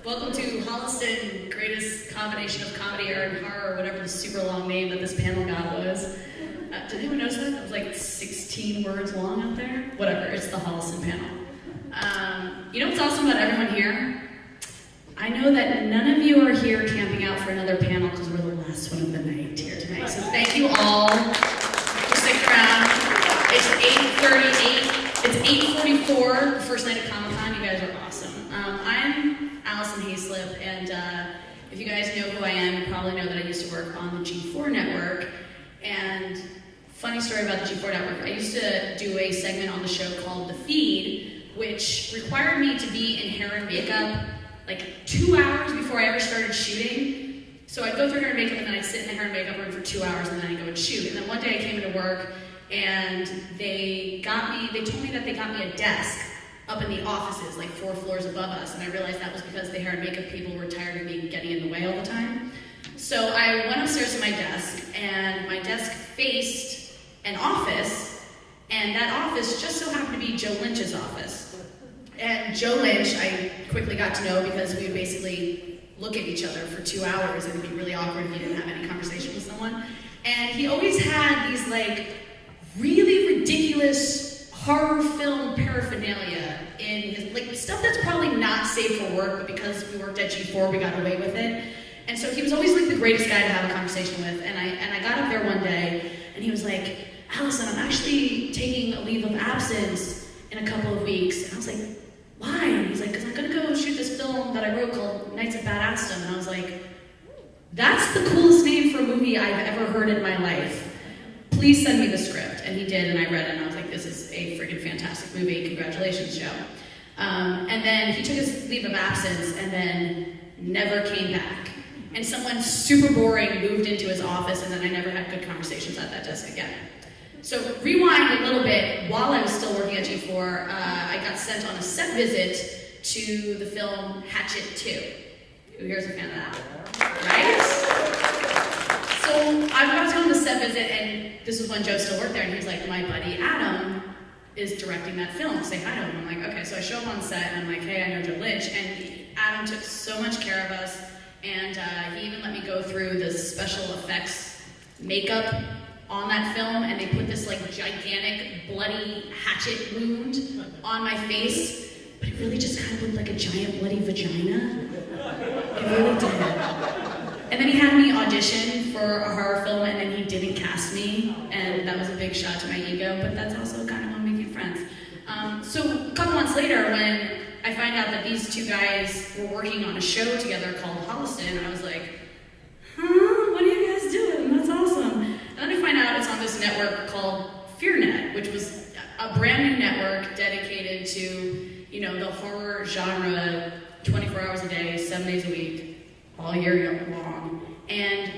Welcome to Holliston, greatest combination of comedy and horror, whatever the super long name that this panel got was. Did anyone notice that? That was like 16 words long out there? Whatever, it's the Holliston panel. You know what's awesome about everyone here? I know that none of you are here camping out for another panel because we're the last one of the night here tonight. So thank you all for sticking around. It's 8:38. It's 8:44, the first night of Comic-Con. You guys are awesome. I'm Allison Hayslip, and if you guys know who I am, you probably know that I used to work on the G4 network. And funny story about the G4 network, I used to do a segment on the show called The Feed, which required me to be in hair and makeup like 2 hours before I ever started shooting. So I'd go through hair and makeup, and then I'd sit in the hair and makeup room for 2 hours, and then I'd go and shoot. And then one day I came into work, and they told me that they got me a desk up in the offices, like 4 floors above us, and I realized that was because the hair and makeup people were tired of me getting in the way all the time. So I went upstairs to my desk, and my desk faced an office, and that office just so happened to be Joe Lynch's office. And Joe Lynch, I quickly got to know because we would basically look at each other for 2 hours, and it'd be really awkward if you didn't have any conversation with someone. And he always had these like really ridiculous horror film paraphernalia in his, like stuff that's probably not safe for work, but because we worked at G4, we got away with it. And so he was always like the greatest guy to have a conversation with. And I got up there one day, and he was like, "Allison, I'm actually taking a leave of absence in a couple of weeks." And I was like, "Why?" And he's like, "Because I'm gonna go shoot this film that I wrote called Nights at Badassdom." And I was like, "That's the coolest name for a movie I've ever heard in my life. Please send me the script." And he did, and I read it, and I was like, "This is a freaking fantastic movie. Congratulations, Joe." And then he took his leave of absence and then never came back. And someone super boring moved into his office, and then I never had good conversations at that desk again. So rewind a little bit, while I was still working at G4, I got sent on a set visit to the film Hatchet 2. Who here's a fan of that? Right? So I was on the set visit, and this was when Joe still worked there, and he was like, "My buddy Adam is directing that film, say hi to him." I'm like, okay, so I show up on set, and I'm like, "Hey, I know Joe Lynch," and Adam took so much care of us, and he even let me go through the special effects makeup on that film, and they put this like gigantic bloody hatchet wound on my face, but it really just kind of looked like a giant bloody vagina. It really did. And then he had me audition for a horror film, and then he didn't cast me, and that was a big shot to my ego, but that's also kind of how making friends. So a couple months later, when I find out that these two guys were working on a show together called Holliston, I was like, what are you guys doing? That's awesome. And then I find out it's on this network called FEARnet, which was a brand new network dedicated to, you know, the horror genre 24 hours a day, 7 days a week, all year long. And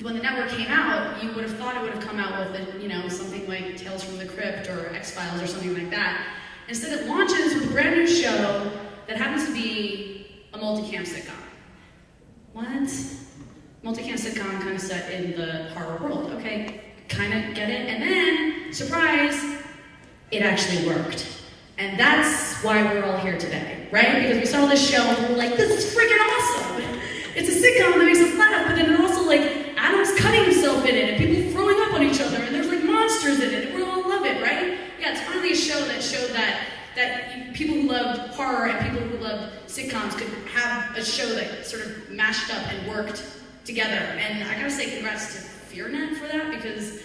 when the network came out, you would have thought it would have come out with, you know, something like Tales from the Crypt or X-Files or something like that. Instead, it launches with a brand new show that happens to be a multicam sitcom. What? Multicam sitcom kind of set in the horror world. Okay, kind of get it. And then, surprise, it actually worked. And that's why we're all here today, right? Because we saw this show and we're like, this is freaking awesome. It's a sitcom that makes us laugh, but then also like Adam's cutting himself in it and people throwing up on each other and there's like monsters in it and we all love it, right? Yeah, it's finally a show that showed that people who loved horror and people who loved sitcoms could have a show that sort of mashed up and worked together. And I gotta say congrats to FEARnet for that, because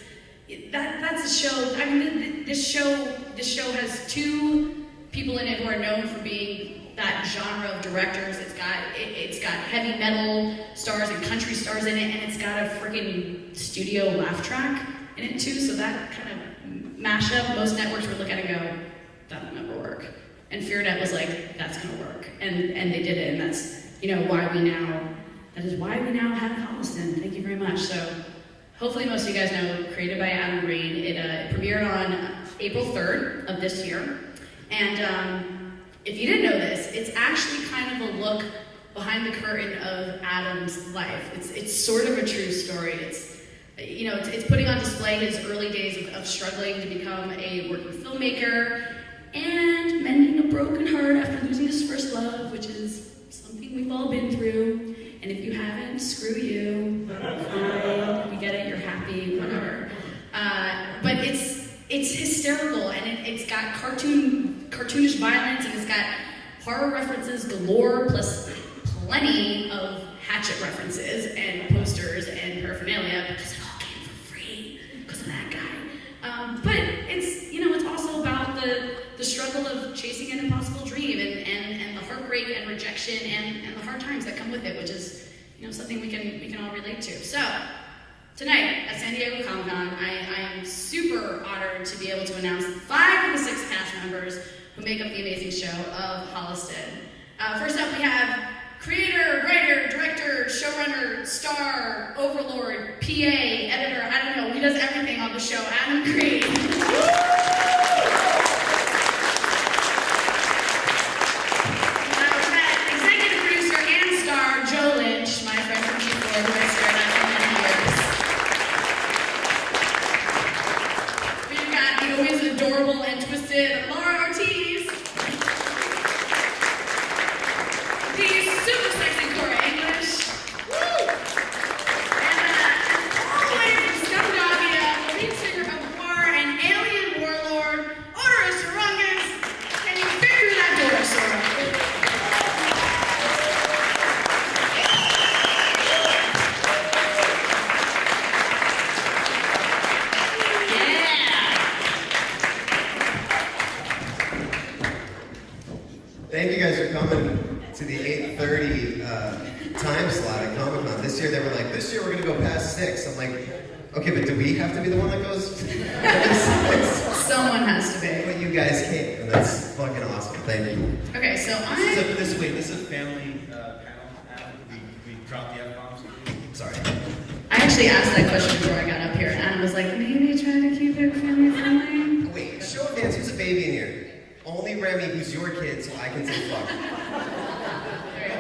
that's a show. I mean, this show has 2 people in it who are known for being that genre of directors. It's got heavy metal stars and country stars in it, and it's got a freaking studio laugh track in it too. So that kind of mashup, most networks would look at it and go, "That'll never work." And FEARnet was like, "That's gonna work," and they did it, and that's, you know, that is why we now have Holliston. Thank you very much. So hopefully most of you guys know, created by Adam Green. It premiered on April 3rd of this year. And if you didn't know this, it's actually kind of a look behind the curtain of Adam's life. It's sort of a true story. It's putting on display his early days of struggling to become a working filmmaker and mending a broken heart after losing his first love, which is something we've all been through, and if you haven't, screw you. Fine, we get it, you're happy, whatever. But it's hysterical, and it's got cartoonish violence, and it's got horror references galore, plus plenty of Hatchet references and posters and paraphernalia, because it all came for free because of that guy. But it's also about the struggle of chasing an impossible dream and the heartbreak and rejection and the hard times that come with it, which is something we can all relate to. So tonight at San Diego Comic-Con, I am super honored to be able to announce 5 of the 6 cast members who make up the amazing show of Holliston. First up, we have creator, writer, director, showrunner, star, overlord, PA, editor, I don't know, he does everything on the show, Adam Creed. Executive producer and star, Joe Lynch, my friend from G4, who I stared at for many years. We've got the always adorable and twisted Ortiz. The super sexy Corri English. Woo! And all the way from Scandinavia, the lead singer of War and alien warlord, Oderus. Can you fit through that door, Sora? Yeah! Thank you guys for coming to the 8:30 time slot at Comic-Con. This year they were like, this year we're gonna go past 6. I'm like, okay, but do we have to be the one that goes past 6? Someone has to be. But you guys came, and that's fucking awesome. Thank you. Okay, so This is a family panel. We dropped the F-bombs. Sorry. I actually asked that question before I got up here, and Adam was like, maybe try to keep it family friendly. Wait, show of hands, who's a baby in here? Only Remy, who's your kid, so I can say fuck.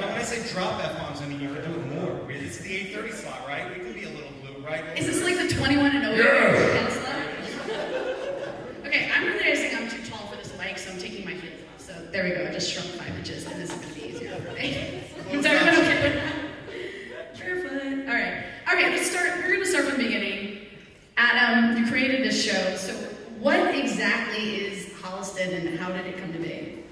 When I say drop F-bombs, I mean you can do it more. It's the 8:30 slot, right? We can be a little blue, right? Is this like the 21 and over? Yeah. Okay, I'm realizing I'm too tall for this mic, so I'm taking my heels off. So there we go, I just shrunk 5 inches, and this is going to be easier for me. Is everyone okay with that? Barefoot. All right. Okay, we're going to start from the beginning. Adam, you created this show, so what exactly is Holliston, and how did it come to be?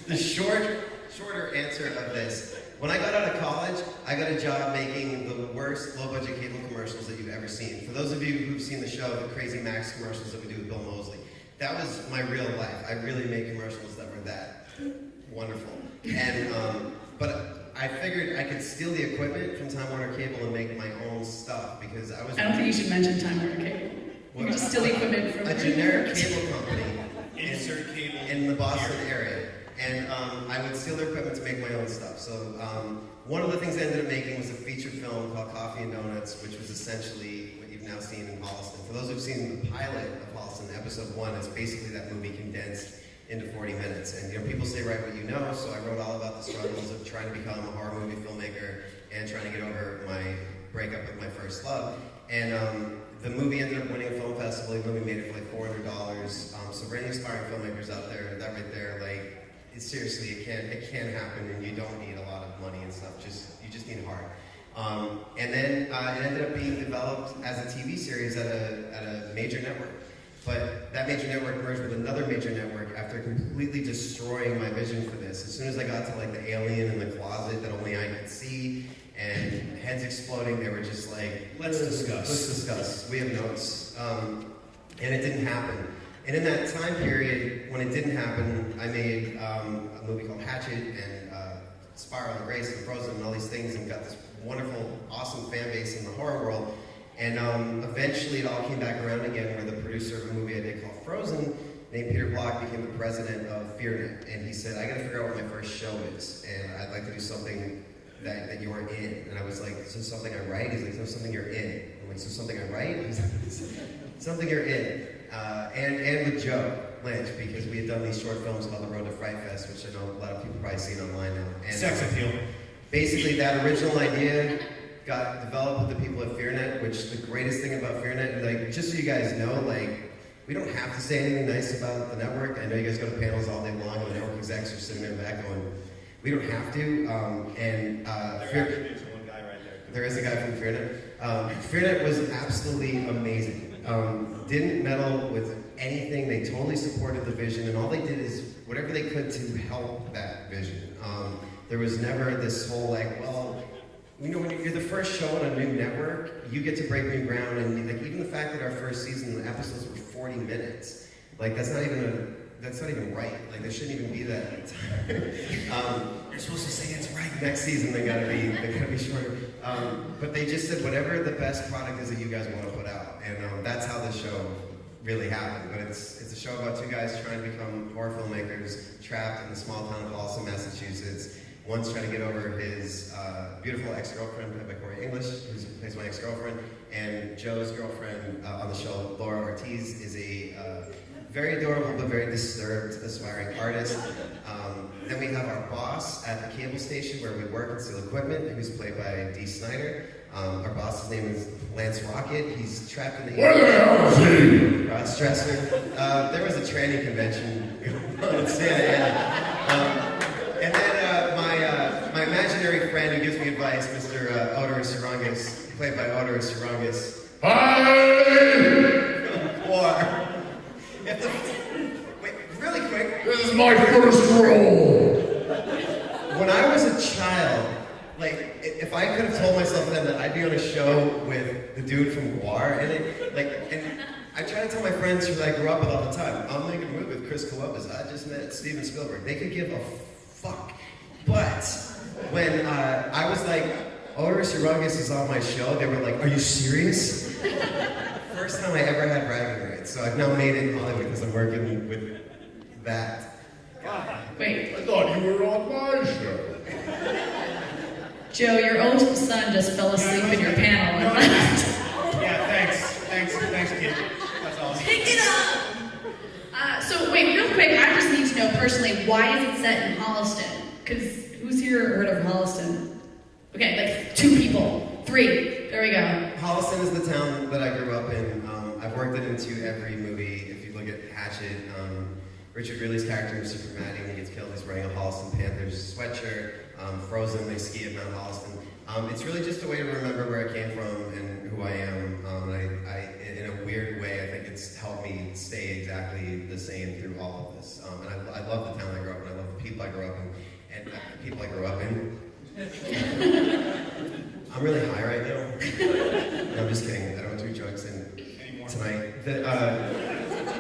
The shorter answer of this. When I got out of college, I got a job making the worst low-budget cable commercials that you've ever seen. For those of you who've seen the show, the Crazy Max commercials that we do with Bill Moseley, that was my real life. I really made commercials that were that wonderful. And but I figured I could steal the equipment from Time Warner Cable and make my own stuff because I was. I don't think you should mention Time Warner Cable. You can just steal the equipment from a generic cable company. Insert cable in the Boston area. And I would steal their equipment to make my own stuff. So one of the things I ended up making was a feature film called Coffee and Donuts, which was essentially what you've now seen in Holliston. For those who've seen the pilot of Holliston, episode 1 is basically that movie condensed into 40 minutes. And people say write what you know, so I wrote all about the struggles of trying to become a horror movie filmmaker and trying to get over my breakup with my first love. And the movie ended up winning a film festival. The movie made it for like $400. So for any aspiring filmmakers out there, that right there, like, seriously, it can happen, and you don't need a lot of money and stuff. You just need heart. And then it ended up being developed as a TV series at a major network. But that major network merged with another major network after completely destroying my vision for this. As soon as I got to like the alien in the closet that only I could see, and heads exploding, they were just like, let's discuss. We have notes. And it didn't happen. And in that time period, when it didn't happen, I made a movie called Hatchet and Spiral and Grace and Frozen and all these things, and got this wonderful, awesome fan base in the horror world. And eventually it all came back around again, where the producer of a movie I did called Frozen, named Peter Block, became the president of FEARnet. And he said, I gotta figure out what my first show is, and I'd like to do something that you are in. And I was like, is this something I write? He's like, no, something you're in. I'm like, so something I write? He's like, something you're in. And with Joe Lynch, because we had done these short films called The Road to Fright Fest, which I know a lot of people probably seen online now. And sex appeal. Basically, that original idea got developed with the people at FEARnet, which the greatest thing about FEARnet, like, just so you guys know, like, we don't have to say anything nice about the network. I know you guys go to panels all day long, and the network execs are sitting in the back going, we don't have to. There actually is one guy right there. There is a guy from FEARnet. FEARnet was absolutely amazing. Didn't meddle with anything. They totally supported the vision, and all they did is whatever they could to help that vision. There was never this whole like, well, you know, when you're the first show on a new network, you get to break new ground, and like even the fact that our first season the episodes were 40 minutes, like that's not even right. Like there shouldn't even be that many times. You're supposed to say it's right. Next season they gotta be shorter. But they just said whatever the best product is that you guys want to put out, and that's how the show really happened. But it's a show about two guys trying to become horror filmmakers, trapped in the small town of Holliston, Massachusetts. One's trying to get over his beautiful ex-girlfriend, played by Corri English, who plays my ex-girlfriend, and Joe's girlfriend on the show, Laura Ortiz, is a very adorable but very disturbed, aspiring artist. Then we have our boss at the cable station where we work and steal equipment, who's played by Dee Snyder. Our boss's name is Lance Rocket. He's trapped in the cross-dresser. There was a tranny convention in Santa Ana. And then my imaginary friend who gives me advice, Mr. Oderus, played by Oderus. Hi! Wait, really quick. This is my first role. When I was a child, like, if I could have told myself then that I'd be on a show with the dude from Guar in it, like, and I try to tell my friends who I grew up with all the time, I'm making a movie with Chris Columbus. I just met Steven Spielberg. They could give a fuck. But when I was like, Oderus is on my show, they were like, are you serious? First time I ever had bragging rights. So I've now made it in Hollywood because I'm working with that. Wait. I thought you were on my show. Joe, your oldest son just fell asleep in your panel. Yeah, thanks, kid. That's awesome. Pick it up! So wait, real quick, I just need to know personally, why is it set in Holliston? Because who's here heard of Holliston? Okay, like 2 people. 3. There we go. Holliston is the town that I grew up in. I've worked it into every movie. If you look at Hatchet, Richard Greeley's character in Super Maddie, when he gets killed, he's wearing a Holliston Panthers sweatshirt. Frozen, they ski at Mount Holliston. It's really just a way to remember where I came from and who I am. I in a weird way, I think it's helped me stay exactly the same through all of this. And I love the town I grew up in. I love the people I grew up in, and the people I grew up in. I'm really high right now. No, I'm just kidding. I don't do drugs tonight.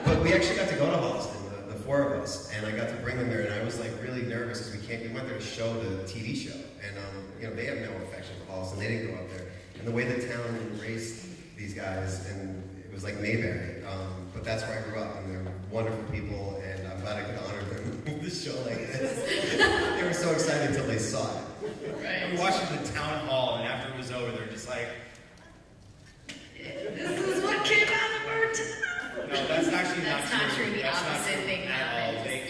But we actually got to go to Holliston, the 4 of us, and I got to bring them there, and I was like really nervous because we went there to show the TV show, and you know, they have no affection for Holliston. They didn't go up there, and the way the town embraced these guys, and it was like Mayberry. But that's where I grew up, and they're wonderful people, and I'm glad I could honor them with this show like this. They were so excited until they saw it. Right. We watched it in the town hall, and after it was over, they're just like, This is what came out of our town. no, that's actually That's not not true. true. The That's not opposite true thing at all. happened.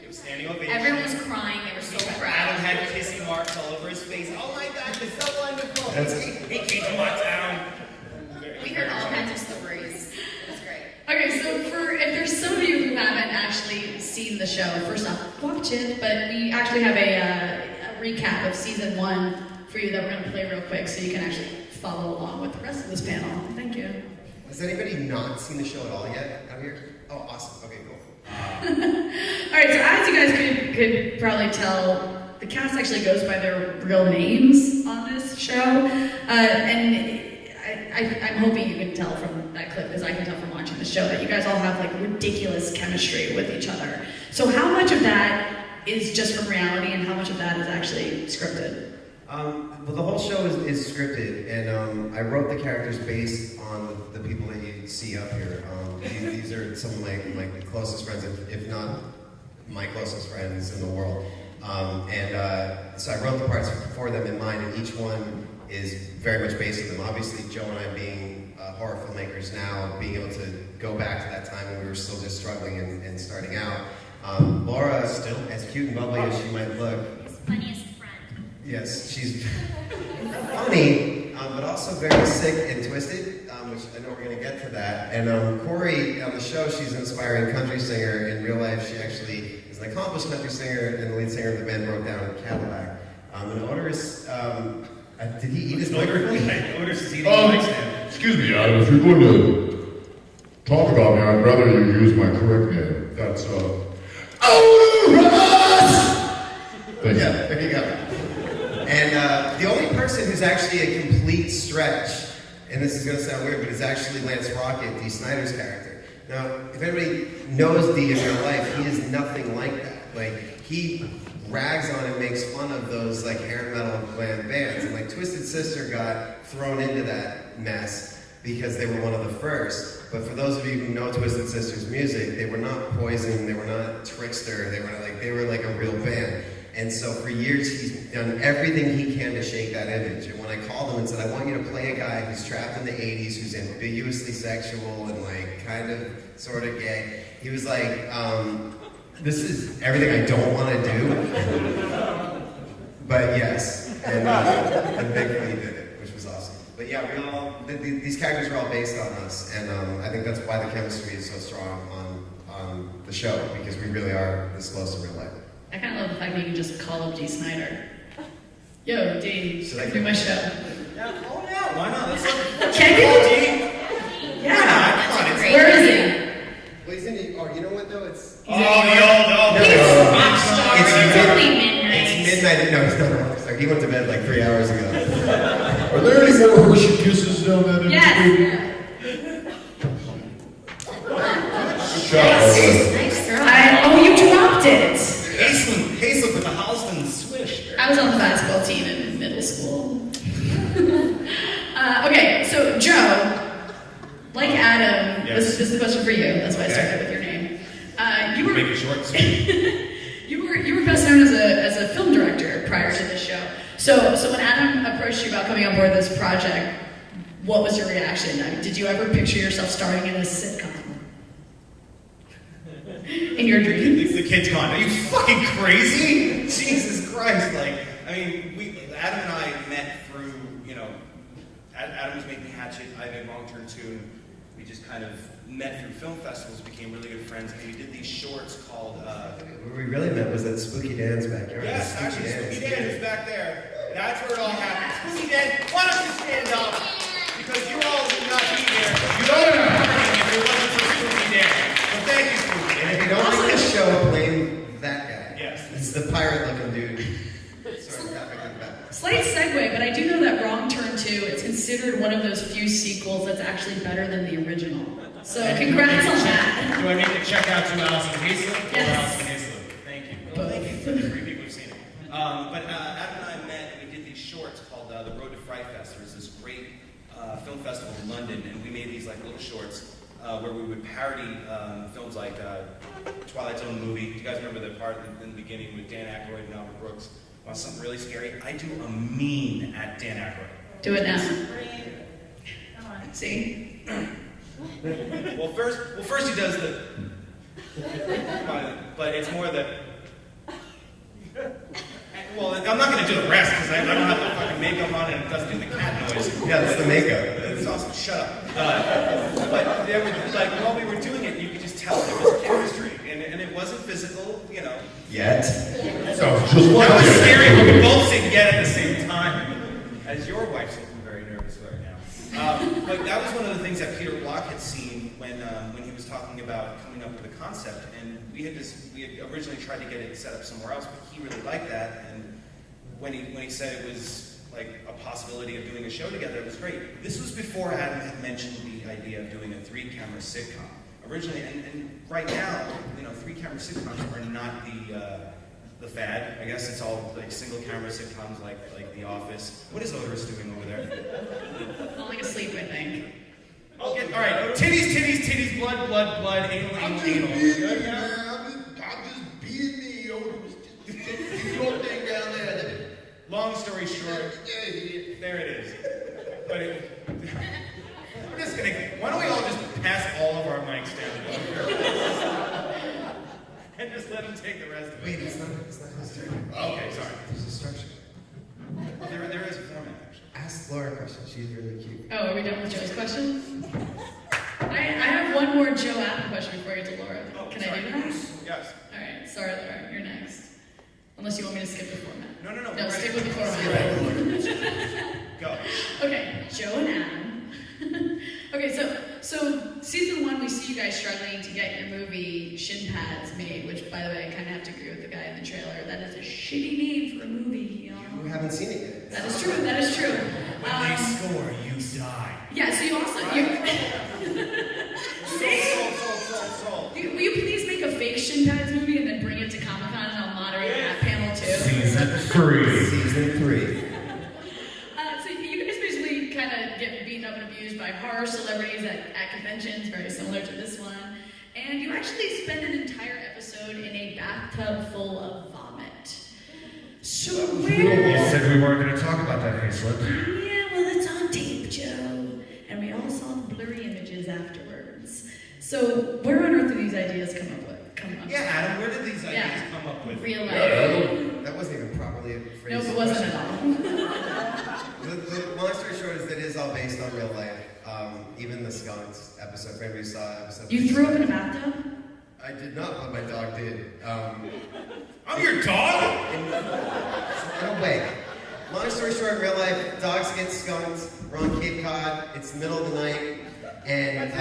It was standing ovation. Everyone was crying. They were so Adam proud. had kissy marks all over his face. Oh my God, it's so wonderful. That's- He came from my town. We heard all kinds of stories. It was great. Okay, so if there's some of you who haven't actually seen the show, first off, watch it, but we actually have a recap of season 1 for you that we're going to play real quick so you can actually follow along with the rest of this panel. Thank you. Has anybody not seen the show at all yet out here? Oh, awesome. Okay, cool. All right, so as you guys could probably tell, the cast actually goes by their real names on this show, and I'm hoping you can tell from that clip, because I can tell from watching the show, that you guys all have like ridiculous chemistry with each other. So how much of that is just from reality, and how much of that is actually scripted? Well, the whole show is scripted, and I wrote the characters based on the people that you see up here. These are some of my closest friends, if not my closest friends in the world. So I wrote the parts for them in mind, and each one is very much based on them. Obviously, Joe and I being horror filmmakers now, being able to go back to that time when we were still just struggling and starting out. Laura, still as cute and bubbly as she might look. His funniest friend. Yes, she's funny. but also very sick and twisted, which I know we're going to get to that. And Corri, on the show, she's an aspiring country singer. In real life, she actually is an accomplished country singer and the lead singer of the band Broke Down in Cadillac. And Oderus, did he eat his microphone? Oderus is eating the mic stand. Excuse me, Adam, if you're going to talk about me, I'd rather you use my correct name. That's, Oderus! Thank you. Yeah, there you go. And the only person who's actually a complete stretch, and this is going to sound weird, but is actually Lance Rocket, Dee Snider's character. Now, if anybody knows Dee in real life, he is nothing like that. Like, he rags on and makes fun of those, like, hair metal glam bands. And, like, Twisted Sister got thrown into that mess because they were one of the first. But for those of you who know Twisted Sister's music, they were not Poison, they were not Trickster, they were like a real band. And so for years, he's done everything he can to shake that image. And when I called him and said, I want you to play a guy who's trapped in the 80s, who's ambiguously sexual and like kind of sort of gay, he was like, this is everything I don't want to do. But yes, and thankfully he did it, which was awesome. But yeah, these characters are all based on us, and I think that's why the chemistry is so strong on the show, because we really are this close to real life. I kind of love the fact that you can just call up Dee Snider. Yo, Dee, Should I do my show. Yeah, oh yeah, why not? Let's Can you? Yeah, come on, it's Where is he? Well, he's in the, you know what though? It's the old. He's a rock star. It's It's only midnight. It's midnight. No, he's not a rock star. He went to bed like 3 hours ago. Are there any more Hershey Kisses down that end? Yes. Nice throw. You dropped it. Hazel with the Holliston swish. I was on the basketball team in middle school. Okay, so Joe, like Adam, Yes. this is the question for you. That's why I started with your name. You were Make it short and sweet. you were best known as a film director prior to this show. So when Adam approached you about coming on board this project, what was your reaction? I mean, did you ever picture yourself starring in a sitcom? In your dreams? The kid's gone. Are you fucking crazy? Jesus Christ! Like, I mean, Adam and I met through, Adam was making Hatchet, I made Wrong Turn 2, and we just kind of met through film festivals, became really good friends, and we did these shorts called. Where we really met was at Spooky Dan's backyard. Yes, actually, Spooky Dan is back there. That's where it all happened. Spooky Dan, why don't you stand up? Because you all would not be here. You don't know if it wasn't for Spooky Dan. So thank you, Spooky Dan. And if you don't think this show, blame that guy. Yes. It's the pirate-looking dude. Sort of graphic in the back. Slight segue, but I do know that Wrong Turn 2 is considered one of those few sequels that's actually better than the original. So congrats on that. Do I need to check out to Allison Hazel? Yes. Or Allison Hazel? Thank you. Well, thank you for the 3 people who've seen it. But Adam and I met and we did these shorts called The Road to Fright Fest. There was this great film festival in London, and we made these like little shorts where we would parody films like Twilight Zone movie. Do you guys remember the part in the beginning with Dan Aykroyd and Albert Brooks? Want something really scary? I do a mean at Dan Aykroyd. Do it now. See? Well, first he does the, but it's more the. Well, I'm not going to do the rest because I don't have the fucking makeup on and it doesn't do the cat noise. Yeah, that's the makeup. It's awesome. Shut up. But there was, like while we were doing it, you could just tell there was chemistry, and it wasn't physical, Yet. Sounds just Well, like it was it. scary when we both said "yet" at the same time. As your wife's looking very nervous right now. But that was one of the things that Peter Block had seen when he was talking about coming up with a concept, and we had originally tried to get it set up somewhere else, but he really liked that, and when he said it was like a possibility of doing a show together, it was great. This was before Adam had mentioned the idea of doing a 3-camera sitcom. Originally, and right now, 3-camera sitcoms are not the fad. I guess it's all like single-camera sitcoms like The Office. What is Oderus doing over there? Falling asleep, I think. All right. Titties, blood, anal. I'm just being me, Oderus. Just do your thing down there. Long story short, there it is. But I'm just gonna. Why don't we all just pass all of our mics down and just let them take the rest of it? Wait, it's not his turn. Okay, sorry. There's a structure. There is a format actually. Ask Ask Laura a question. She's really cute. Oh, are we done with Joe's question? I have one more Joe Adam question before I get to Laura. Can I do that? Yes. All right, sorry, Laura, you're next. Unless you want me to skip the format. No. No, we're stick ready. with the format. Go. Okay, Joe and Adam. Okay, so season 1, we see you guys struggling to get your movie shin pads made, which, by the way, I kind of have to agree with the guy in the trailer. That is a shitty name for a movie, you know? You haven't seen it yet. That is true. That is true. When they score, you die. Yeah. So you also Sold. will you please make a fake shin pads movie and then bring it to Comic-Con and I'll moderate that panel too. Season 3. Season 3. So you guys basically kind of get beaten up and abused by horror celebrities at conventions, very similar to this one. And you actually spend an entire episode in a bathtub full of vomit. So where? You said we weren't going to talk about that, Hayslip. Yeah, well, it's on tape, Joe. And we all saw the blurry images afterwards. So where on earth do these ideas come up? Yeah, Adam, where did these ideas Yeah. come up with? Real life. That wasn't even properly phrased. Nope, it wasn't at all. The long story short is that it is all based on real life. Even the skunks episode, for anybody who saw episode. You threw up in a bathtub? I did not, but my dog did. I'm your dog? In a way. Long story short, in real life, dogs get skunked. We're on Cape Cod. It's the middle of the night, and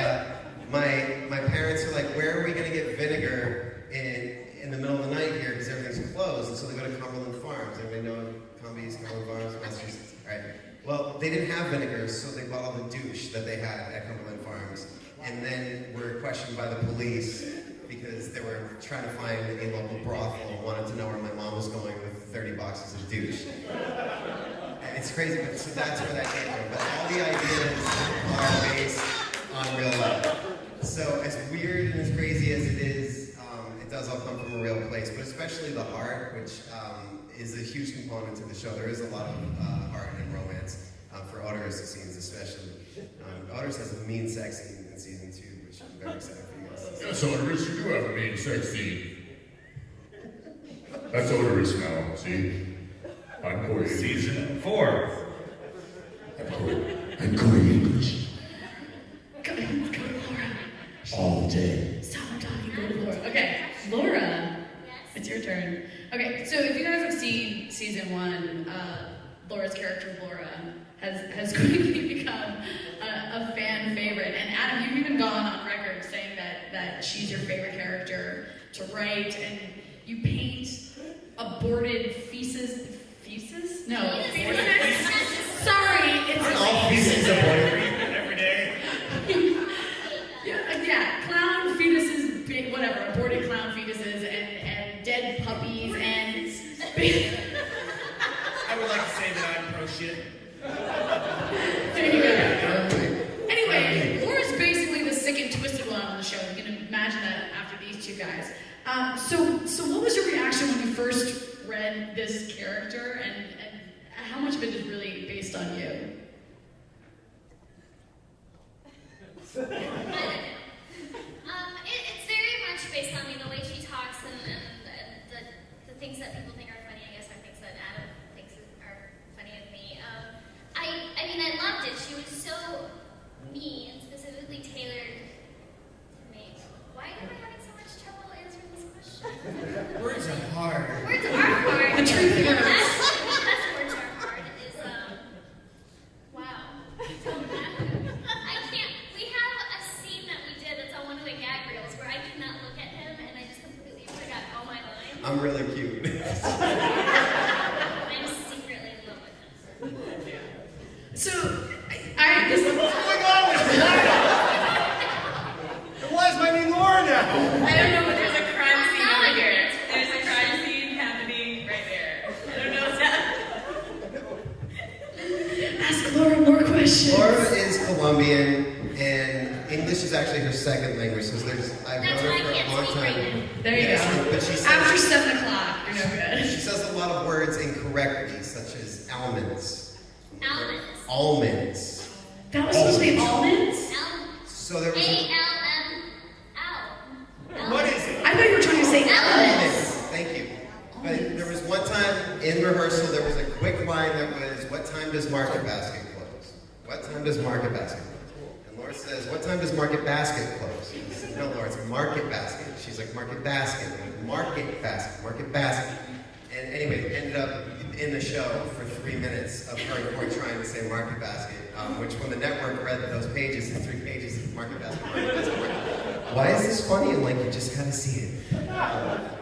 my parents are like, "Where are we gonna get vinegar in the middle of the night here? Because everything's closed." And so they go to Cumberland Farms. Everybody know Cumberland Farms, Massachusetts. All right. Well, they didn't have vinegar, so they bought all the douche that they had at Cumberland Farms, and then were questioned by the police because they were trying to find a local brothel and wanted to know where my mom was going with 30 boxes of douche. It's crazy, but so that's where that came from. But all the ideas are based on real life. So as weird and as crazy as it is, it does all come from a real place, but especially the heart, which is a huge component to the show. There is a lot of heart and romance for Oderus scenes especially. Oderus has a mean sex scene in season 2, which I'm very excited for you guys. Yes, Oderus, you do have a mean sex scene. That's Oderus now, see? I'm Corri English. Season 4. I'm Corri English. Go to Laura. All day. Stop talking, go to Laura. Okay, Laura, it's your turn. Okay, so if you guys have seen season 1, Laura's character, Laura, has quickly become a fan favorite. And Adam, you've even gone on record saying that she's your favorite character to write, and you paint aborted feces? No. Sorry, it's All pieces of Every day. yeah, clown fetuses, whatever, aborted clown fetuses, and dead puppies, and I would like to say that I'm pro shit. there you go. Anyway, Laura's basically the sick and twisted one on the show. You can imagine that after these two guys. So what was your reaction when you first read this character, and how much of it is really based on you? It's very much based on me, the way she talks and the things that people think are funny, I guess, are things that Adam thinks are funny of me. I mean, I loved it. She was so me and specifically tailored to me. Why am I having so much trouble answering this question? Words are hard. Words are hard. The truth hurts. That's words are hard. Is wow. I can't. We have a scene that we did that's on one of the gag reels where I could not look at him and I just completely forgot all my lines. I'm really cute. I'm secretly in love with him. So, this What's going on with you? Why is my name Laura now? I don't know, but there's a crime scene over here. There's a crime scene happening right there. I don't know what's happening. ask Laura more questions. Laura is Colombian, and English is actually her second language. So I've known That's her why I for a can't long speak right time. There you go. But she says, After 7 o'clock, you're no good. she says a lot of words incorrectly, such as almonds. Almonds. Almonds. That was supposed to be almonds? Almonds. So there was A-L-M. What is it? I thought you were trying to say almonds. Thank you. But there was one time in rehearsal, there was a quick line that was, "What time does market basket close?" Laura says, what time does Market Basket close? I said, no, Laura, it's Market Basket. She's like, Market Basket. I'm like, Market Basket, Market Basket. And anyway, it ended up in the show for 3 minutes of her and Corri trying to say Market Basket, which when the network read those pages, the 3 pages of Market Basket, Market Basket, Market. Why is this funny? And like, you just gotta see it.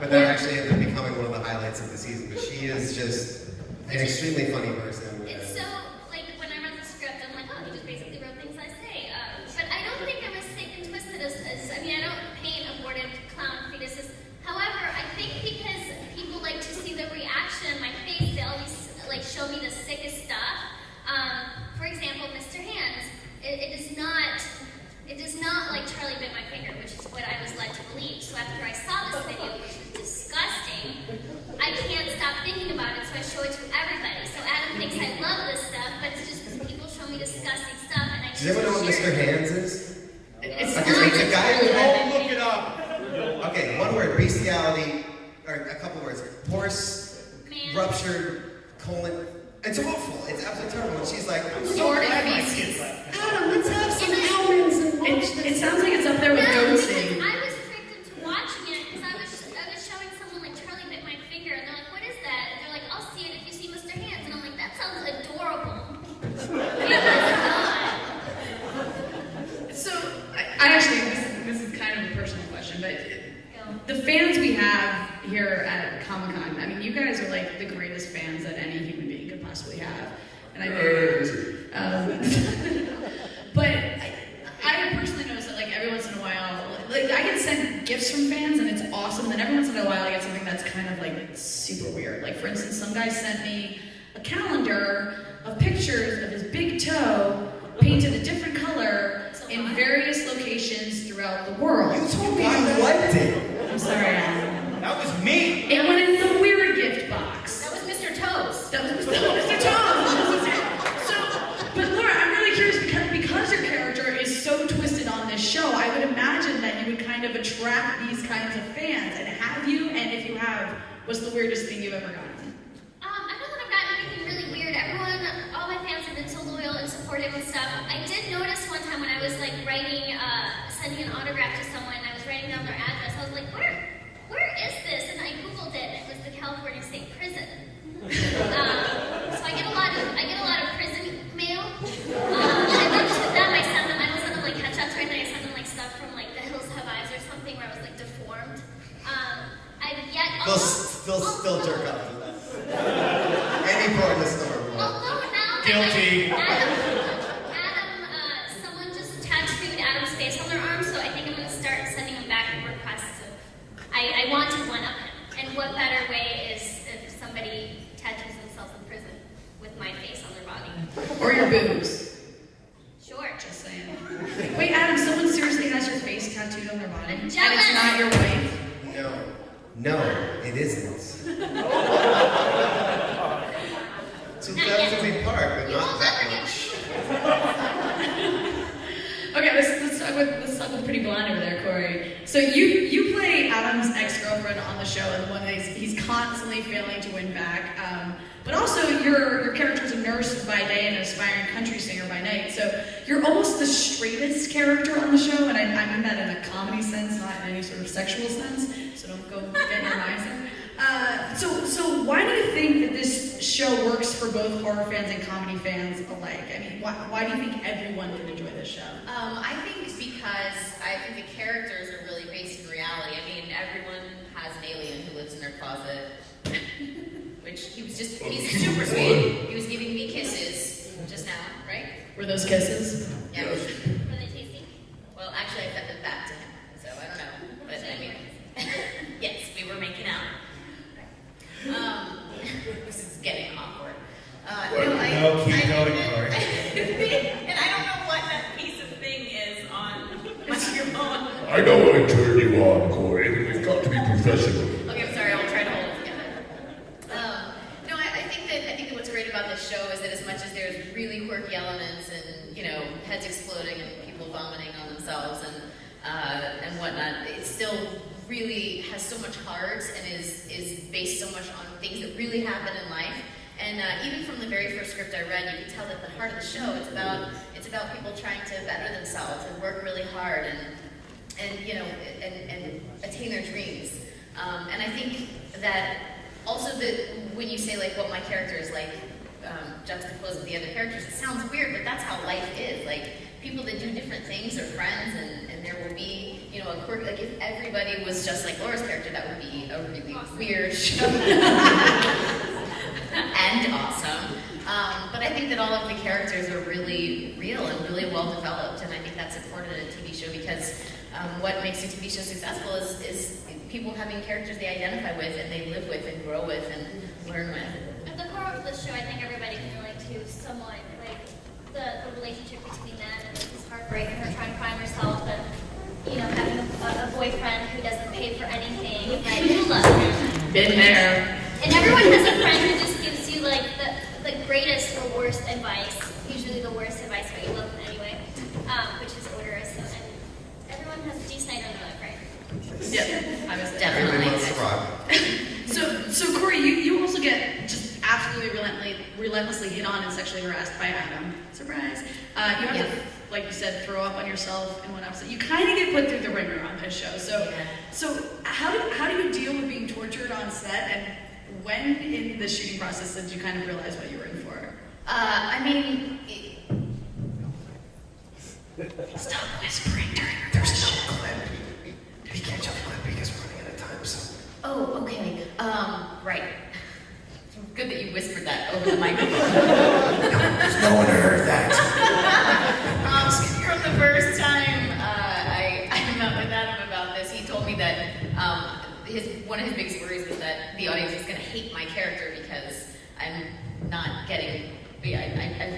But that actually ended up becoming one of the highlights of the season. But she is just an extremely funny person. It's so, like, when I read the script, I'm like, oh, he just basically wrote things I say. But I don't think I'm as sick and twisted as I mean, I don't paint aborted clown fetuses. However, I think because people like to see the reaction in my face, they always, like, show me the sickest stuff. For example, Mr. Hands, it does not like Charlie bit my finger, which is what I was led to believe. So after I saw this video, which was disgusting, I can't stop thinking about it, so I show it to everybody. So Adam thinks I love this stuff, but it's just because people show me disgusting stuff, and I just Does anyone know what share Mr. it. Hands is? It's Okay, it's a guy who had... Look it up. Okay, one word, bestiality, or a couple words. Horse, Man. ruptured, colon. It's awful. It's absolutely terrible. And she's like, I'm so Sort of glad my feces. kids. Adam, let's have some almonds and It sounds like it's up there with No, ghosting. because I was tricked into watching it because I was showing someone like Charlie bit my finger, and they're like, "What is that?" And they're like, "I'll see it if you see Mr. Hands," and I'm like, "That sounds adorable." It was not. So, I actually, this is kind of a personal question, but the fans we have here at Comic-Con, I mean, you guys are like the greatest fans that any human being could possibly have. And I know but I have personally noticed that, like, every once in a while, like, I get sent gifts from fans and it's awesome, and then every once in a while I get something that's kind of like super weird. Like, for instance, some guy sent me a calendar of pictures of his big toe painted a different color in various locations throughout the world. You told me you liked it. I'm sorry, Adam. That was me. It went in the weird gift box. That was Mr. Toes. That was Mr. Tom. So, but Laura, I'm really curious because your character is so twisted on this show, I would imagine that you would kind of attract these kinds of fans. And have you? And if you have, what's the weirdest thing you've ever gotten? I don't think I've gotten anything really weird. Everyone, all my fans have been so loyal and supportive and stuff. I did notice one time when I was like writing, sending an autograph to someone, I was writing down their address. I was like, where is this? And I Googled it, and it was the California State Prison. So I get a lot of prison mail. And then to them, I don't send them like headshots or anything. I send them like stuff from like The Hills Have Eyes or something where I was like deformed. I've yet Still jerk off to that. Any part in the story. although now Guilty. Adam, someone just tattooed Adam's face on their arm, so I think I'm going to start sending him back requests of. I want to one up him, and what better way is if somebody tattoos themselves in prison with my face on their body? Or your boobs? Sure. Just saying. Wait, Adam, someone seriously has your face tattooed on their body? I'm And jealous. it's not your wife? No, it isn't. So that's a big part, but not that much. Okay, let's talk with Pretty Blonde over there, Corri. So you play Adam's ex-girlfriend on the show, and the one that he's constantly failing to win back. But also, your character's a nurse by day and an aspiring country singer by night. So you're almost the straightest character on the show, and I mean that in a comedy sense, not in any sort of sexual sense. So don't go get your minds there. So why do you think that this show works for both horror fans and comedy fans alike? I mean, why do you think everyone can enjoy this show? I think it's because I think the characters are really based in reality. I mean, everyone has an alien who lives in their closet, which he's super sweet. He was giving me kisses just now, right? Were those kisses? Yeah. Were they tasty? Well, actually, I fed them back to him, so I don't know. But I mean, yes, we were making out. This is getting awkward. No, keep going, Corri. And I don't know what that piece of thing is on my microphone. I know I turned you on, Corri. We've got to be professional. Okay, I'm sorry. I'll try to hold it together. No, I think that what's great about this show is that as much as there's really quirky elements and heads exploding and people vomiting on themselves and whatnot, it still really has so much heart and is based so much on things that really happen in life. And even from the very first script I read, you can tell that the heart of the show, it's about people trying to better themselves and work really hard and attain their dreams. And I think that also when you say like what my character is like juxtaposed with the other characters, it sounds weird, but that's how life is. Like people that do different things are friends, and there will be a quirk. Like if everybody was just like Laura's character, that would be a really weird show. And awesome. But I think that all of the characters are really real and really well developed, and I think that's important in a TV show because what makes a TV show successful is people having characters they identify with and they live with and grow with and learn with. At the core of the show, I think everybody can relate to someone, like the relationship between them and his heartbreak and her trying to find herself and having a boyfriend who doesn't pay for anything and you love him. Been there. And everyone has a friend who just gives you like the greatest or worst advice, usually the worst advice, but you love them anyway, which is Oderus. And everyone has a decent night under that, right? Yeah, I was Definitely. So Corri, you also get just absolutely relentlessly hit on and sexually harassed by Adam. Surprise. You have to, like you said, throw up on yourself in one episode. You kind of get put through the ringer on this show. So how do you deal with being tortured on set, and when in the shooting process did you kind of realize what you were in for? Stop whispering there's no clip. We can't jump clip because we're running out of time, so. Oh, okay. Right. Good that you whispered that over the microphone. There's no one who heard that. From the first time I met with Adam about this, he told me that one of his biggest worries was that the audience was going to hate my character because I'm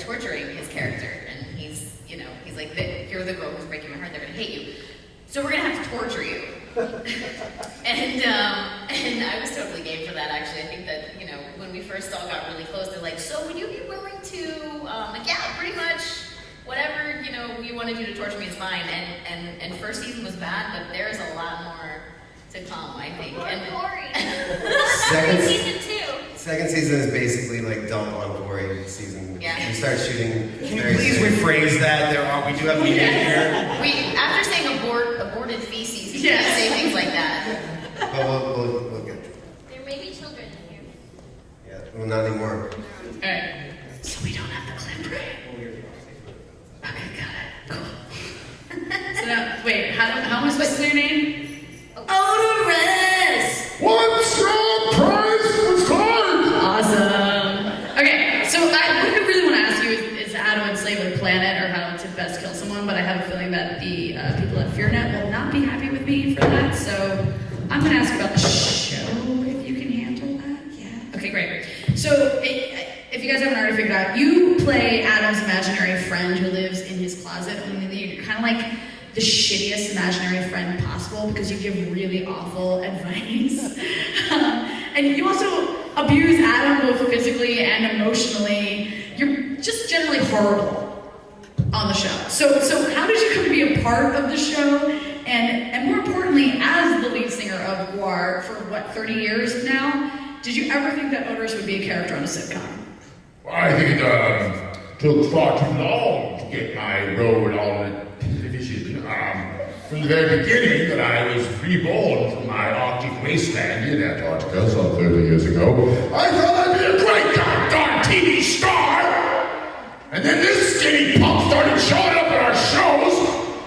torturing his character, and he's like, you're the girl who's breaking my heart, they're going to hate you. So we're going to have to torture you. And I was totally game for that, actually. I think that, when we first all got really close, they're like, so would you be willing to, yeah, pretty much, whatever, you want to do to torture me is fine. And first season was bad, but there's a lot more to come, I think. And Corri. Season 2. Second season is basically like dump on Corri season. Yeah. We start shooting. Can you please rephrase that? We do have media here. After saying aborted feces, you can't say things like that. But we'll get to it. There may be children in here. Yeah, well, not anymore. Alright. So we don't have the clip, right? Okay, got it. Cool. So now, wait, how am I supposed to say your name? Oderus! What's your price for time? Awesome. Okay, so what I really want to ask you is how to enslave a planet or how to best kill someone, but I have a feeling that the people at FEARnet will not be happy with me for that, so I'm going to ask you about the show, if you can handle that. Yeah. Okay, great. So if you guys haven't already figured out, you play Adam's imaginary friend who lives in his closet, only you're kind of like the shittiest imaginary friend possible because you give really awful advice. And you also abuse Adam both physically and emotionally. You're just generally horrible on the show. So how did you come to be a part of the show? And more importantly, as the lead singer of War for 30 years now, did you ever think that Oderus would be a character on a sitcom? I think it took far too long to get my role on television. From the very beginning that I was reborn from my Arctic wasteland in Antarctica some 30 years ago, I thought I'd be a great goddamn TV star! And then this skinny punk started showing up at our shows.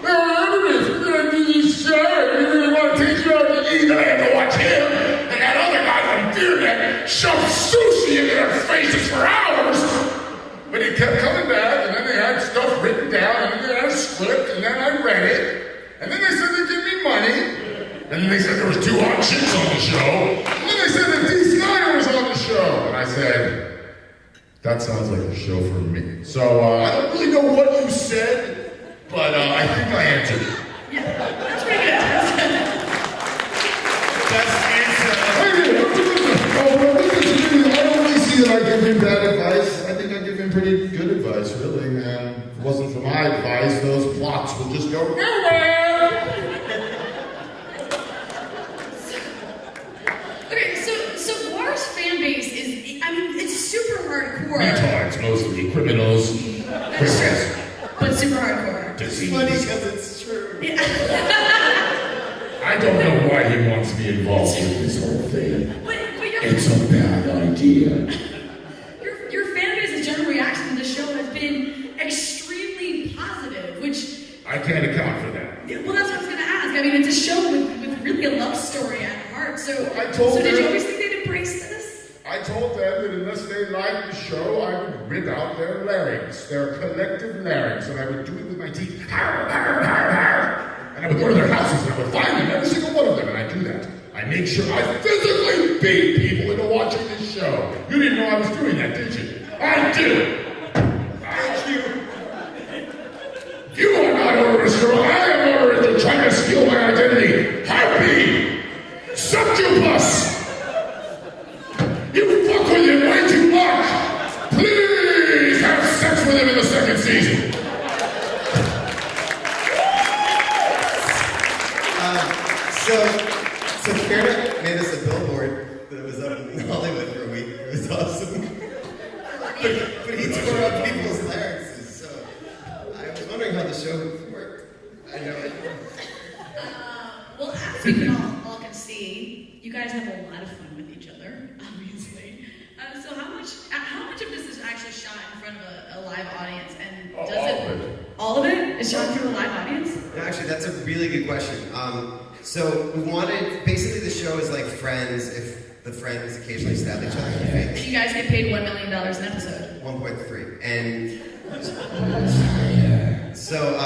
Oderus, we're gonna do this show, we really want to take you out to eat, and I had to watch him, and that other guy from FEARnet shove sushi in their faces for hours! But he kept coming back, and then they had stuff written down, and then they had a script, and then I read it, and then they said they'd give me money, and then they said there was 2 hot chicks on the show, and then they said that D. Snyder was on the show, and I said, that sounds like a show for me. So, I don't really know what you said, but I think I answered it. Yeah, that's pretty good. Best answer. I don't really see that I give him bad advice. I think I give him pretty good advice, really. And if it wasn't for my advice, those plots would just go nowhere. Okay, so War's fan base is, it's super hardcore. Retards, mostly. Criminals. That's true. But super hardcore. It's Disease. funny because it's true. Yeah. I don't know why he wants me involved with this whole thing. But It's a bad idea. your fan base's general reaction to the show has been extremely positive, which... I can't account for that. Yeah, well, that's what I was going to ask. I mean, it's a show with really a love story at heart. So I told did you them- always think they'd embrace this? I told them that unless they liked the show, I would rip out their larynx, their collective larynx, and I would do it with my teeth. Har, har, har, har. And I would go to their houses and I would find them, every single one of them, and I do that. I make sure I physically bait people into watching this show. You didn't know I was doing that, did you? I do. Thank you. You are not Oderus, girl. I am Oderus. You're trying to steal my identity. Harpy! Succubus! You fuck with him way too much! Please have sex with him in the second season. So FEARnet made us a billboard that was up in Hollywood for a week. It was awesome. but he tore up people's larynxes, so I was wondering how the show worked. I know it. Well, as we can all can see, you guys have a lot of fun with each other, obviously. So how much of this is actually shot in front of a live audience, and does all of it is shot in front of a live audience? No, actually, that's a really good question. So we wanted, basically the show is like Friends, if the friends occasionally stab each other in the face. You guys get paid $1 million an episode. 1.3. And so,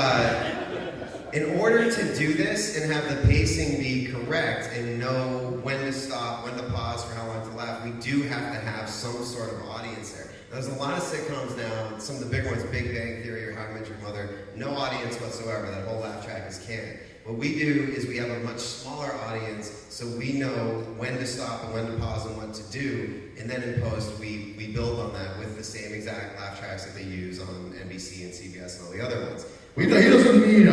in order to do this and have the pacing be correct and know when to stop, when to pause, for how long to laugh, we do have to have some sort of audience there. There's a lot of sitcoms now, some of the big ones, Big Bang Theory or How I Met Your Mother, no audience whatsoever, that whole laugh track is canned. What we do is we have a much smaller audience, so we know when to stop and when to pause and what to do, and then in post we build on that with the same exact laugh tracks that they use on NBC and CBS and all the other ones. He doesn't mean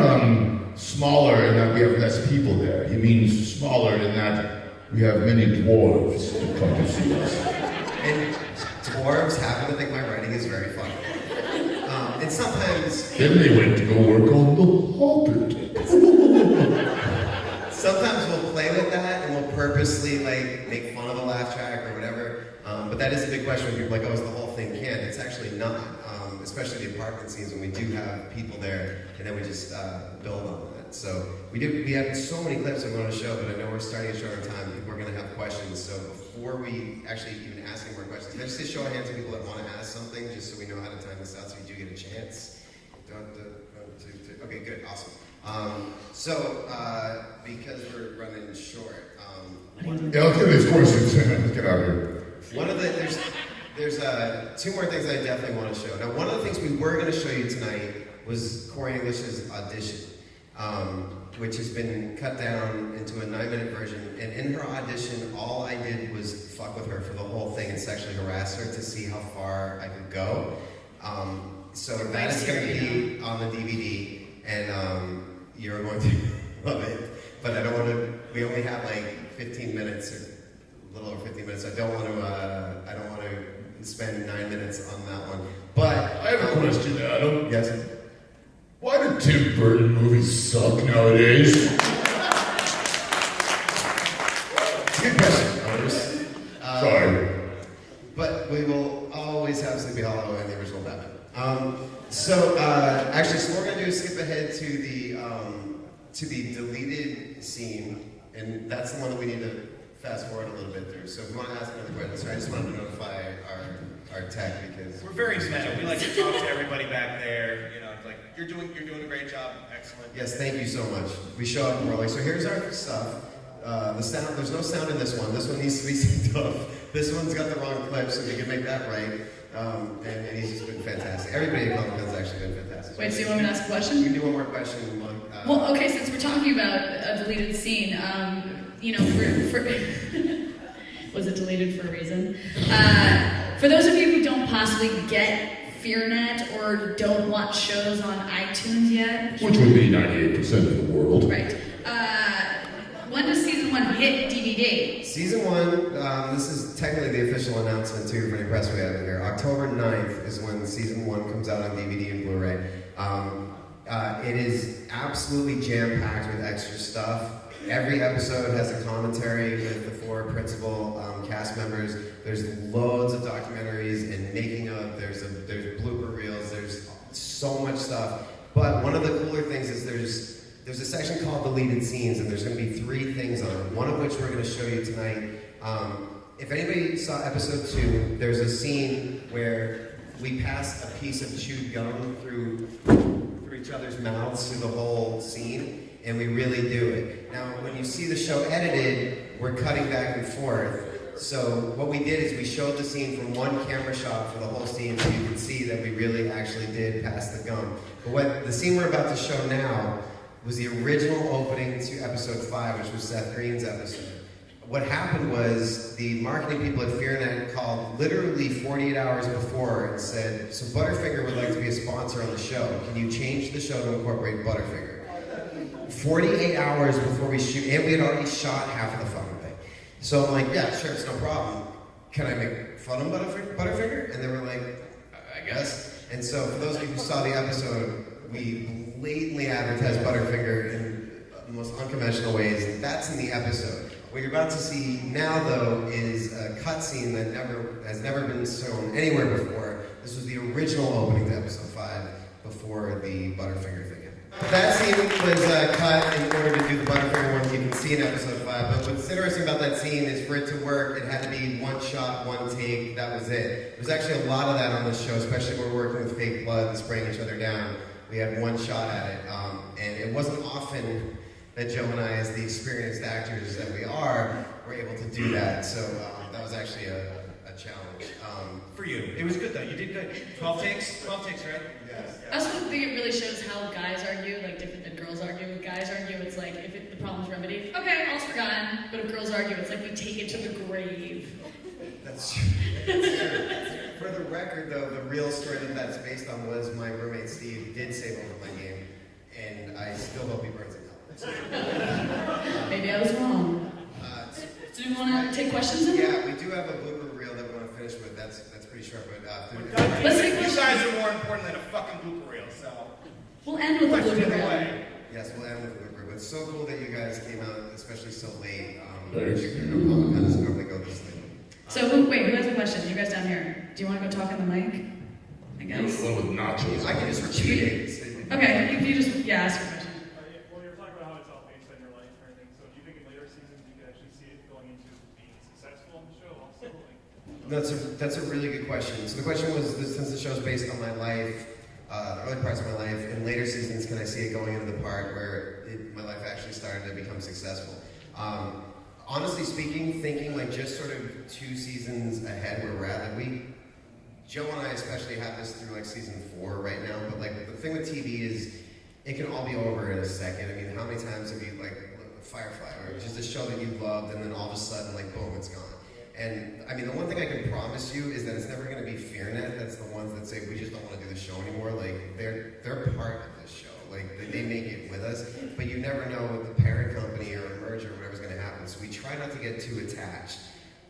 smaller in that we have less people there. He means smaller in that we have many dwarves to come to see us. And dwarves happen to think my writing is very funny. And sometimes... Then they went to go work on The Hobbit. Sometimes we'll play with that and we'll purposely like make fun of the laugh track or whatever. But that is a big question when people are like, oh, is the whole thing canned? It's actually not. Especially the apartment scenes when we do have people there and then we just build on that. So we have so many clips we want to show, but I know we're starting a short on time. People are going to have questions. So before we actually even ask any more questions, can I just say show of hands of people that want to ask something just so we know how to time this out so you do get a chance? Okay, good, awesome. Because we're running short. Yeah, let's get these questions. Let's get out of here. One of the there's two more things I definitely want to show. Now, one of the things we were going to show you tonight was Corri English's audition, which has been cut down into a 9-minute version. And in her audition, all I did was fuck with her for the whole thing and sexually harass her to see how far I could go. So that is going to be on the DVD, and you're going to love it. But I don't want to. We only have like 15 minutes, or a little over 15 minutes. I don't want to spend 9 minutes on that one. But I have a question, Adam. Yes. Why do Tim Burton movies suck nowadays? Good question, Oderus. Sorry. But we will always have Sleepy Hollow and the original Batman. Actually, so what we're going to do is skip ahead to the deleted scene, and that's the one that we need to fast forward a little bit through. So if you want to ask another question, I just wanted to notify our tech because We're very meta. We like to talk to everybody back there. You know, like you're doing a great job. Excellent. yes, thank you so much. We show up and we're like, so here's our stuff. The sound, there's no sound in this one. This one needs to be synced up. This one's got the wrong clip, so we can make that right. And he's just been fantastic. Everybody at Comic Con's actually been fantastic. Wait, so you want me to ask a We question? can do one more question. Well, okay, since we're talking about a deleted scene, for was it deleted for a reason? For those of you who don't possibly get FEARnet or don't watch shows on iTunes yet, Which would be 98% of the world. right? When does season 1 begin? hit DVD. Season 1, this is technically the official announcement too for any press we have in here. October 9th is when Season 1 comes out on DVD and Blu-ray. It is absolutely jam-packed with extra stuff. Every episode has a commentary with the 4 principal cast members. There's loads of documentaries and making of. There's blooper reels. There's so much stuff. But one of the cooler things is there's a section called deleted scenes, and there's going to be 3 things on it. One of which we're going to show you tonight. If anybody saw episode 2, there's a scene where we pass a piece of chewed gum through each other's mouths through the whole scene, and we really do it. Now, when you see the show edited, we're cutting back and forth. So what we did is we showed the scene from one camera shot for the whole scene, so you can see that we really actually did pass the gum. But the scene we're about to show now was the original opening to episode 5, which was Seth Green's episode. What happened was the marketing people at FEARnet called literally 48 hours before and said, so Butterfinger would like to be a sponsor on the show. Can you change the show to incorporate Butterfinger? 48 hours before we shoot, and we had already shot half of the fucking thing. So I'm like, yeah, sure, it's no problem. Can I make fun of Butterfinger? And they were like, I guess. And so for those of you who saw the episode, we blatantly advertised Butterfinger in the most unconventional ways. That's in the episode. What you're about to see now, though, is a cutscene that has never been shown anywhere before. This was the original opening to episode 5 before the Butterfinger thing. That scene was cut in order to do the Butterfinger one you can see in episode 5. But what's interesting about that scene is for it to work, it had to be one shot, one take, that was it. There's actually a lot of that on this show, especially when we're working with fake blood and spraying each other down. We had one shot at it, and it wasn't often that Joe and I, as the experienced actors that we are, were able to do that. So that was actually a challenge. For you. It was good though, you did good. 12 takes, right? Yes. I also think it really shows how guys argue, like different than girls argue. When guys argue, it's like, if the problem's remedied, okay, all's forgotten. But if girls argue, it's like we take it to the grave. That's true. That's true. For the record, though, the real story that's based on was my roommate Steve did save over my game, and I still hope he burns in hell. Maybe I was wrong. Do you want to take questions? Yeah, we do have a blooper reel that we want to finish with. That's pretty short, but let's take you questions. guys are more important than a fucking blooper reel, so. We'll end with the blooper reel. Yes, we'll end with the blooper. But it's so cool that you guys came out, especially so late. Thanks. Comic-Con doesn't normally go this late. So who has a question? You guys down here. Do you want to go talk on the mic? I guess. Well, with nachos. I can just repeat it. Okay, you just ask your question. Well, you're talking about how it's all based on your life and everything. So do you think in later seasons you could actually see it going into being successful in the show also? That's a really good question. So the question was, since the show's based on my life, the early parts of my life, in later seasons, can I see it going into the part where my life actually started to become successful? Honestly speaking, thinking like just sort of 2 seasons ahead where we're at, like Joe and I especially have this through like season 4 right now, but like the thing with TV is it can all be over in a second. I mean, how many times have you like Firefly, or just a show that you loved and then all of a sudden like boom, it's gone. And I mean, the one thing I can promise you is that it's never going to be FEARnet. That's the ones that say we just don't want to do the show anymore. Like they're part of this show. Like they make it with us, but you never know with the parent company or a merger or whatever's going to happen. So we try not to get too attached.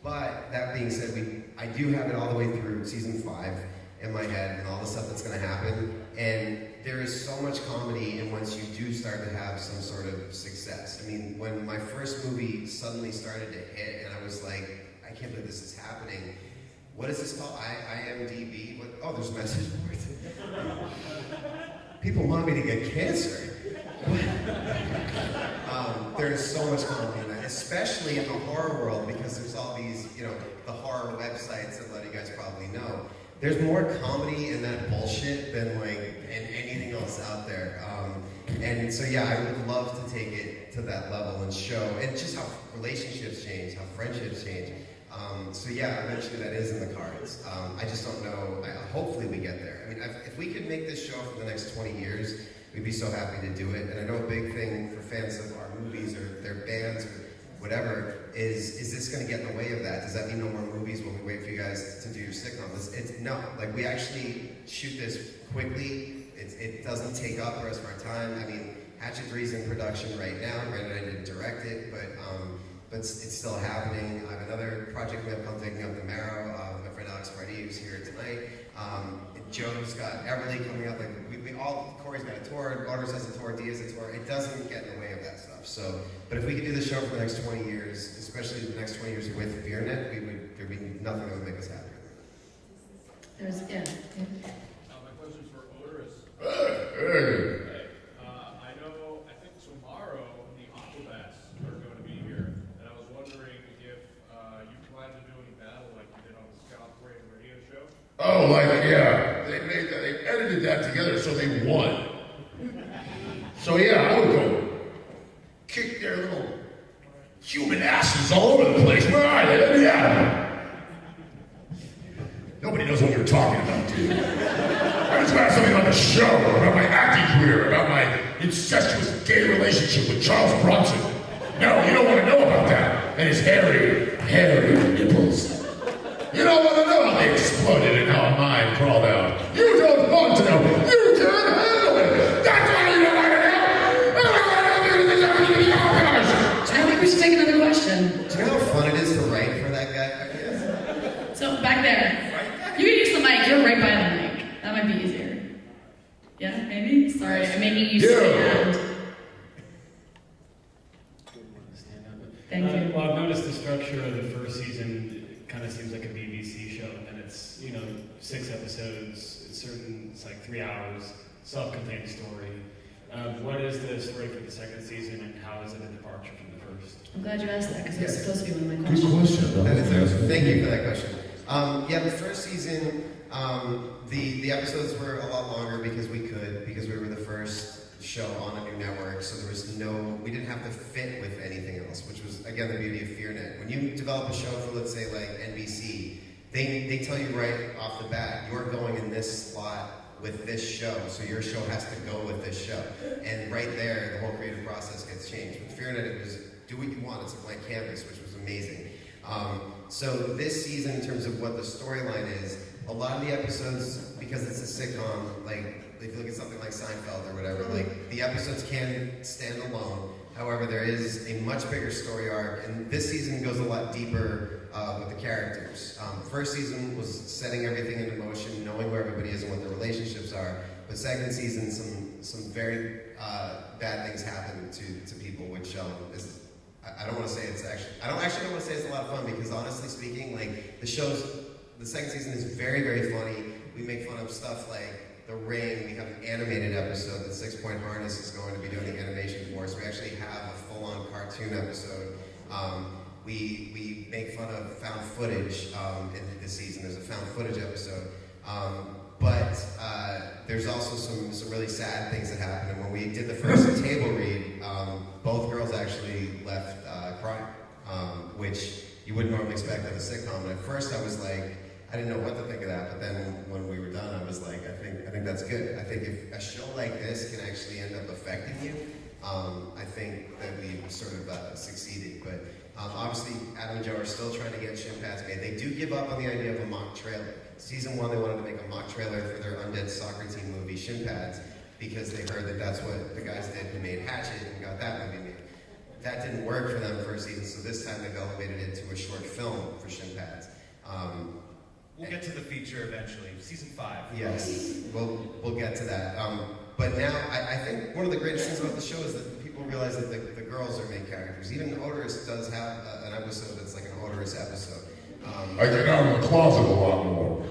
But that being said, I do have it all the way through season 5 in my head and all the stuff that's going to happen. And there is so much comedy in once you do start to have some sort of success. I mean, when my first movie suddenly started to hit, and I was like, I can't believe this is happening. What is this called? IMDb? What? Oh, there's message boards. People want me to get cancer. There's so much comedy in that, especially in the horror world, because there's all these, the horror websites that a lot of you guys probably know. There's more comedy in that bullshit than in anything else out there. And so yeah, I would love to take it to that level and show, and just how relationships change, how friendships change. So yeah, eventually that is in the cards. I just don't know. Hopefully we get there. I mean, if we could make this show for the next 20 years, we'd be so happy to do it. And I know a big thing for fans of our movies or their bands or whatever is this going to get in the way of that? Does that mean no more movies while we wait for you guys to do your sitcom? No. Like, we actually shoot this quickly. It doesn't take up the rest of our time. I mean, Hatchet 3's in production right now. Granted, I didn't direct it, but but it's still happening. I have another project we have called Taking Up the Marrow. My friend Alex Marty, who's here tonight. Joe's got Everly coming up. Like we all, Corri's got a tour, Oderus has a tour, Diaz has a tour. It doesn't get in the way of that stuff. So, but if we could do the show for the next 20 years, especially the next 20 years with FEARnet, there'd be nothing that would make us happier. Yeah. My question's for Oderus. Hey. I think tomorrow the Aquabats are going to be here, and I was wondering if you plan to do any battle like you did on the Scott radio show. Oh, yeah. They edited that together so they won. So yeah, I would go kick their little human asses all over the place. Where are they? Let me out. Nobody knows what you're talking about, dude. I just want something about the show, about my acting career, about my incestuous gay relationship with Charles Bronson. No, you don't want to know about that. And his hairy nipples. You don't want to know how they exploded and how mine crawled out. You don't want to know. You can't handle it. That's why you don't want to know. I think we should take another question. Do you know how fun it is to write for that guy? So back there. You can use the mic. You're right by the mic. That might be easier. Yeah, maybe? Sorry, I'm making you stand. Thank you. Well, I've noticed the structure of the first season kind of seems like a BBC show, and it's 6 episodes. It's like 3 hours, self-contained story. What is the story for the second season, and how is it a departure from the first? I'm glad you asked that because it's supposed to be one of my Good questions. question. Thank you for that question. The first season, the episodes were a lot longer because we were the first show on a new network, so we didn't have to fit with anything else, which was, again, the beauty of FEARnet. When you develop a show for, let's say, like NBC, they tell you right off the bat, you're going in this slot with this show, so your show has to go with this show. And right there, the whole creative process gets changed. With FEARnet, it was do what you want. It's a blank canvas, which was amazing. So this season, in terms of what the storyline is, a lot of the episodes, because it's a sitcom, like if you look at something like Seinfeld or whatever, like the episodes can stand alone. However, there is a much bigger story arc, and this season goes a lot deeper with the characters. First season was setting everything into motion, knowing where everybody is and what the relationships are. But second season, some very bad things happen to people, which is. I don't want to say it's actually. I don't want to say it's a lot of fun because honestly speaking, like the second season is very, very funny. We make fun of stuff like The Ring. We have an animated episode that 6 Point Harness is going to be doing the animation for us. We actually have a full-on cartoon episode. We make fun of found footage in this season. There's a found footage episode. But there's also some really sad things that happen. And when we did the first table read, both girls actually left crying, which you wouldn't normally expect in a sitcom. And at first I was like, I didn't know what to think of that. But then when we were done, I was like, I think that's good. I think if a show like this can actually end up affecting you, I think that we've sort of succeeded. But obviously, Adam and Joe are still trying to get shin pads made. They do give up on the idea of a mock trailer. Season 1, they wanted to make a mock trailer for their undead soccer team movie, Shin Pads, because they heard that that's what the guys did who made Hatchet and got that movie made. That didn't work for them first season, so this time they've elevated it to a short film for Shin Pads. We'll get to the feature eventually, season 5. Yes, we'll get to that. But now, I think one of the greatest things about the show is that people realize that the girls are main characters. Even Oderus does have an episode that's like an Oderus episode. I get out of the closet a lot more.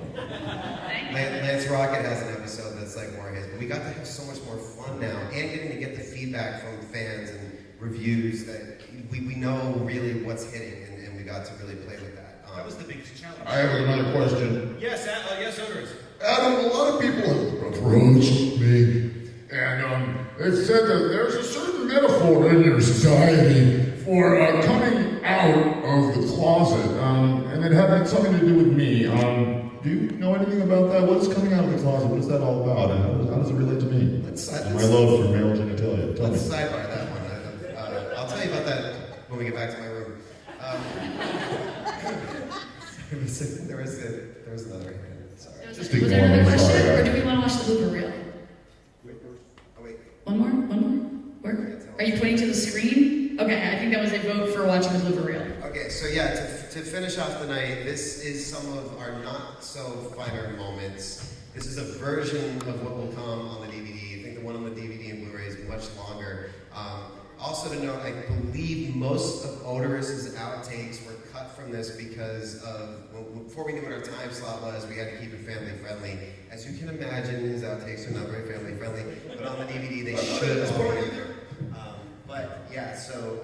Lance Rocket has an episode that's like more his, but we got to have so much more fun now, and getting to get the feedback from fans and reviews that we know really what's hitting, and we got to really play with that. That was the biggest challenge. I have another question. Yes, Oderus. Adam, a lot of people have approached me, and they've said that there's a certain metaphor in your society for coming out of the closet, and it had something to do with me. Do you know anything about that? What is coming out of the closet? What is that all about? And how does it relate to me? My love for male genitalia. Let's sidebar that one. I'll tell you about that when we get back to my room. There was another hand. Sorry. Was there another question, or do we want to watch the blooper reel? Oh, wait. One more? Where? Are you pointing to the screen? Okay, I think that was a vote for watching the Blooper reel. Okay, so yeah, to finish off the night, this is some of our not so finer moments. This is a version of what will come on the DVD. I think the one on the DVD and Blu-ray is much longer. Also to note, I believe most of Oderus' outtakes were cut from this because before we knew what our time slot was, we had to keep it family friendly. As you can imagine, his outtakes are not very family friendly, but on the DVD they should all be in there. But yeah, so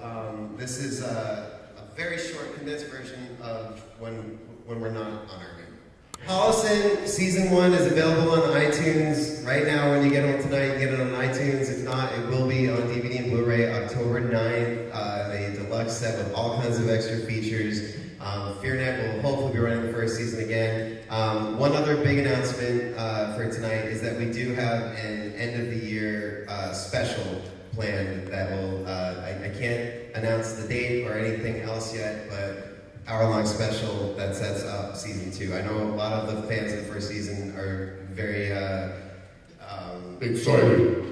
this is a very short, condensed version of when we're not on our game. Holliston Season 1 is available on iTunes right now. When you get home tonight, you get it on iTunes. If not, it will be on DVD and Blu-ray October 9th. A deluxe set with all kinds of extra features. FEARnet will hopefully be running the first season again. One other big announcement for tonight is that we do have an end-of-the-year special planned that will, I can't announce the date or anything else yet, but hour-long special that sets up season 2. I know a lot of the fans of the first season are very excited.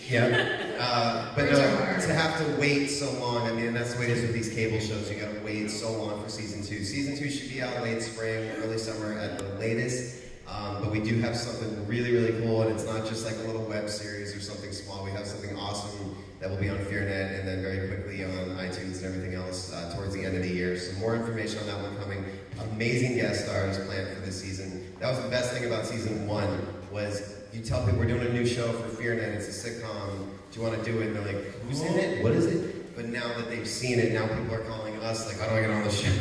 Yeah, but no, to have to wait so long, I mean, that's the way it is with these cable shows. You gotta wait so long for season 2. Season 2 should be out late spring, early summer at the latest. But we do have something really, really cool, and it's not just like a little web series or something small. We have something awesome that will be on FEARnet and then very quickly on iTunes and everything else towards the end of the year. So more information on that one coming. Amazing guest stars planned for this season. That was the best thing about season 1 was you tell people we're doing a new show for FEARnet. It's a sitcom. Do you want to do it? And they're like, who's in it? What is it? But now that they've seen it, now people are calling us like, how do I get on the show?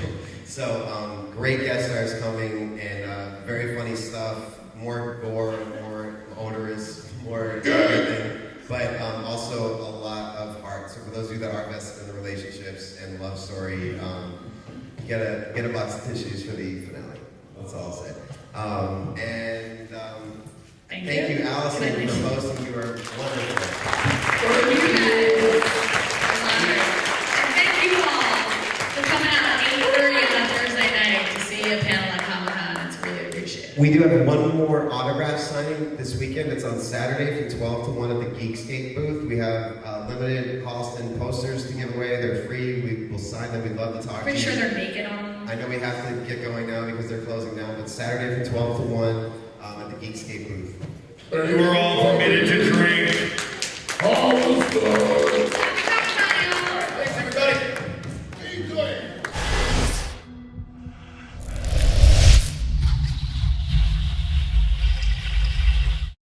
So great guest stars coming and very funny stuff. More gore, more Oderus, more everything. But also a lot of heart. So for those of you that are invested in the relationships and love story, get a box of tissues for the finale. That's all I'll say. Thank you, Allison, for hosting. You are wonderful. For you guys. Thank you all for coming out at 8:30 on a Thursday night to see a panel at Comic-Con. It's really appreciated. We do have one more autograph signing this weekend. It's on Saturday from 12 to 1 at the Geekscape booth. We have limited Holliston posters to give away. They're free. We will sign them. We'd love to talk to you. Pretty sure they're naked on them. I know we have to get going now because they're closing down, but Saturday from 12 to 1 at the Geekscape booth. You are all permitted to drink. Holliston!